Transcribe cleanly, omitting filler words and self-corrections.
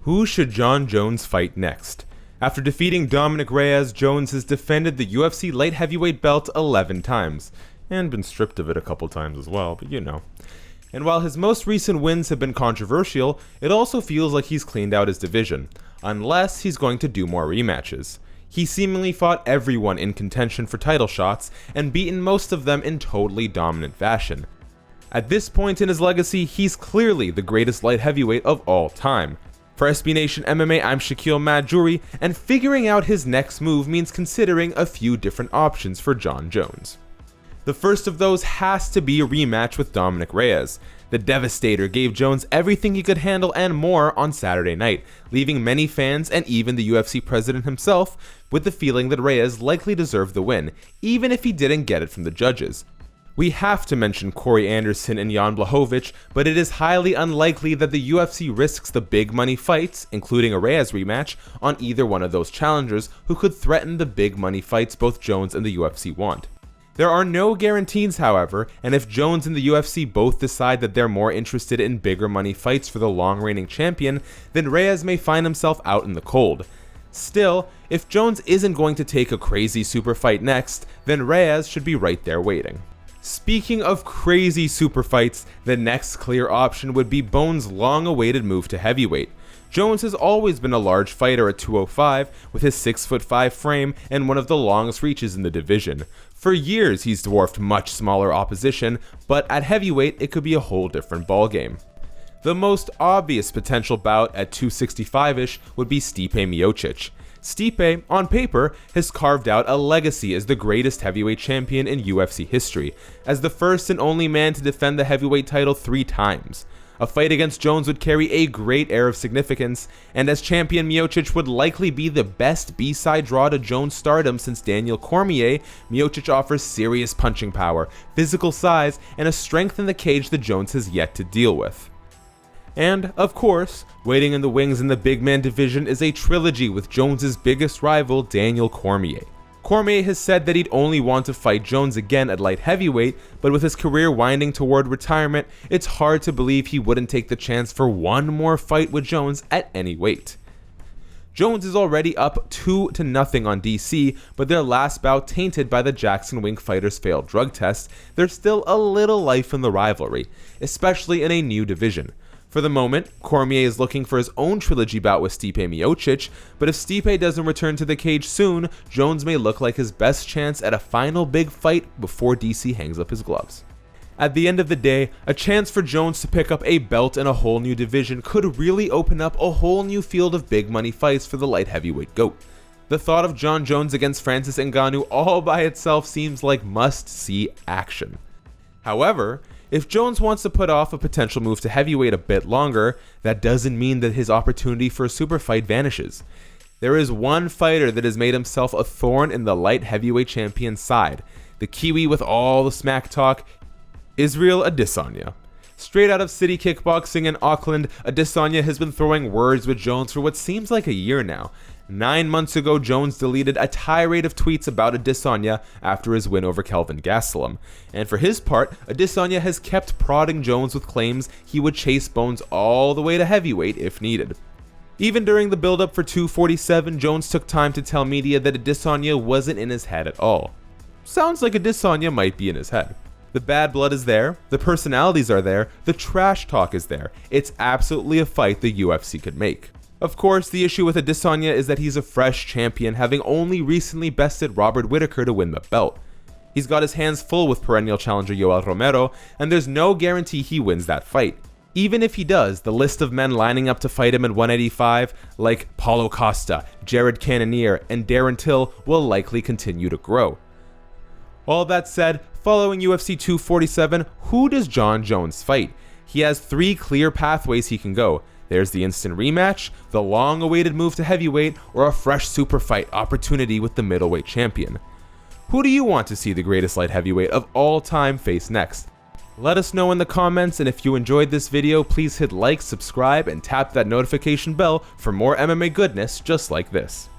Who should Jon Jones fight next? After defeating Dominic Reyes, Jones has defended the UFC light heavyweight belt 11 times, and been stripped of it a couple times as well, but you know. And while his most recent wins have been controversial, it also feels like he's cleaned out his division, unless he's going to do more rematches. He seemingly fought everyone in contention for title shots, and beaten most of them in totally dominant fashion. At this point in his legacy, he's clearly the greatest light heavyweight of all time. For SB Nation MMA, I'm Shaquille Madjouri, and figuring out his next move means considering a few different options for Jon Jones. The first of those has to be a rematch with Dominic Reyes. The Devastator gave Jones everything he could handle and more on Saturday night, leaving many fans and even the UFC president himself with the feeling that Reyes likely deserved the win, even if he didn't get it from the judges. We have to mention Corey Anderson and Jan Blachowicz, but it is highly unlikely that the UFC risks the big money fights, including a Reyes rematch, on either one of those challengers who could threaten the big money fights both Jones and the UFC want. There are no guarantees, however, and if Jones and the UFC both decide that they're more interested in bigger money fights for the long-reigning champion, then Reyes may find himself out in the cold. Still, if Jones isn't going to take a crazy super fight next, then Reyes should be right there waiting. Speaking of crazy super fights, the next clear option would be Bones' long-awaited move to heavyweight. Jones has always been a large fighter at 205, with his 6'5" frame and one of the longest reaches in the division. For years he's dwarfed much smaller opposition, but at heavyweight it could be a whole different ballgame. The most obvious potential bout at 265-ish would be Stipe Miocic. Stipe, on paper, has carved out a legacy as the greatest heavyweight champion in UFC history, as the first and only man to defend the heavyweight title 3 times. A fight against Jones would carry a great air of significance, and as champion Miocic would likely be the best B-side draw to Jones' stardom since Daniel Cormier, Miocic offers serious punching power, physical size, and a strength in the cage that Jones has yet to deal with. And, of course, waiting in the wings in the big man division is a trilogy with Jones' biggest rival, Daniel Cormier. Cormier has said that he'd only want to fight Jones again at light heavyweight, but with his career winding toward retirement, it's hard to believe he wouldn't take the chance for one more fight with Jones at any weight. Jones is already up 2-0 on DC, but their last bout tainted by the Jackson Wink fighters' failed drug test, there's still a little life in the rivalry, especially in a new division. For the moment, Cormier is looking for his own trilogy bout with Stipe Miocic, but if Stipe doesn't return to the cage soon, Jones may look like his best chance at a final big fight before DC hangs up his gloves. At the end of the day, a chance for Jones to pick up a belt in a whole new division could really open up a whole new field of big money fights for the light heavyweight GOAT. The thought of Jon Jones against Francis Ngannou all by itself seems like must-see action. However, if Jones wants to put off a potential move to heavyweight a bit longer, that doesn't mean that his opportunity for a super fight vanishes. There is one fighter that has made himself a thorn in the light heavyweight champion's side, the Kiwi with all the smack talk, Israel Adesanya. Straight out of City Kickboxing in Auckland, Adesanya has been throwing words with Jones for what seems like a year now. 9 months ago, Jones deleted a tirade of tweets about Adesanya after his win over Kelvin Gastelum. And for his part, Adesanya has kept prodding Jones with claims he would chase Bones all the way to heavyweight if needed. Even during the build-up for 247, Jones took time to tell media that Adesanya wasn't in his head at all. Sounds like Adesanya might be in his head. The bad blood is there, the personalities are there, the trash talk is there. It's absolutely a fight the UFC could make. Of course, the issue with Adesanya is that he's a fresh champion, having only recently bested Robert Whittaker to win the belt. He's got his hands full with perennial challenger Yoel Romero, and there's no guarantee he wins that fight. Even if he does, the list of men lining up to fight him at 185, like Paulo Costa, Jared Cannonier, and Darren Till, will likely continue to grow. All that said, following UFC 247, who does Jon Jones fight? He has 3 clear pathways he can go. There's the instant rematch, the long-awaited move to heavyweight, or a fresh super fight opportunity with the middleweight champion. Who do you want to see the greatest light heavyweight of all time face next? Let us know in the comments, and if you enjoyed this video, please hit like, subscribe, and tap that notification bell for more MMA goodness just like this.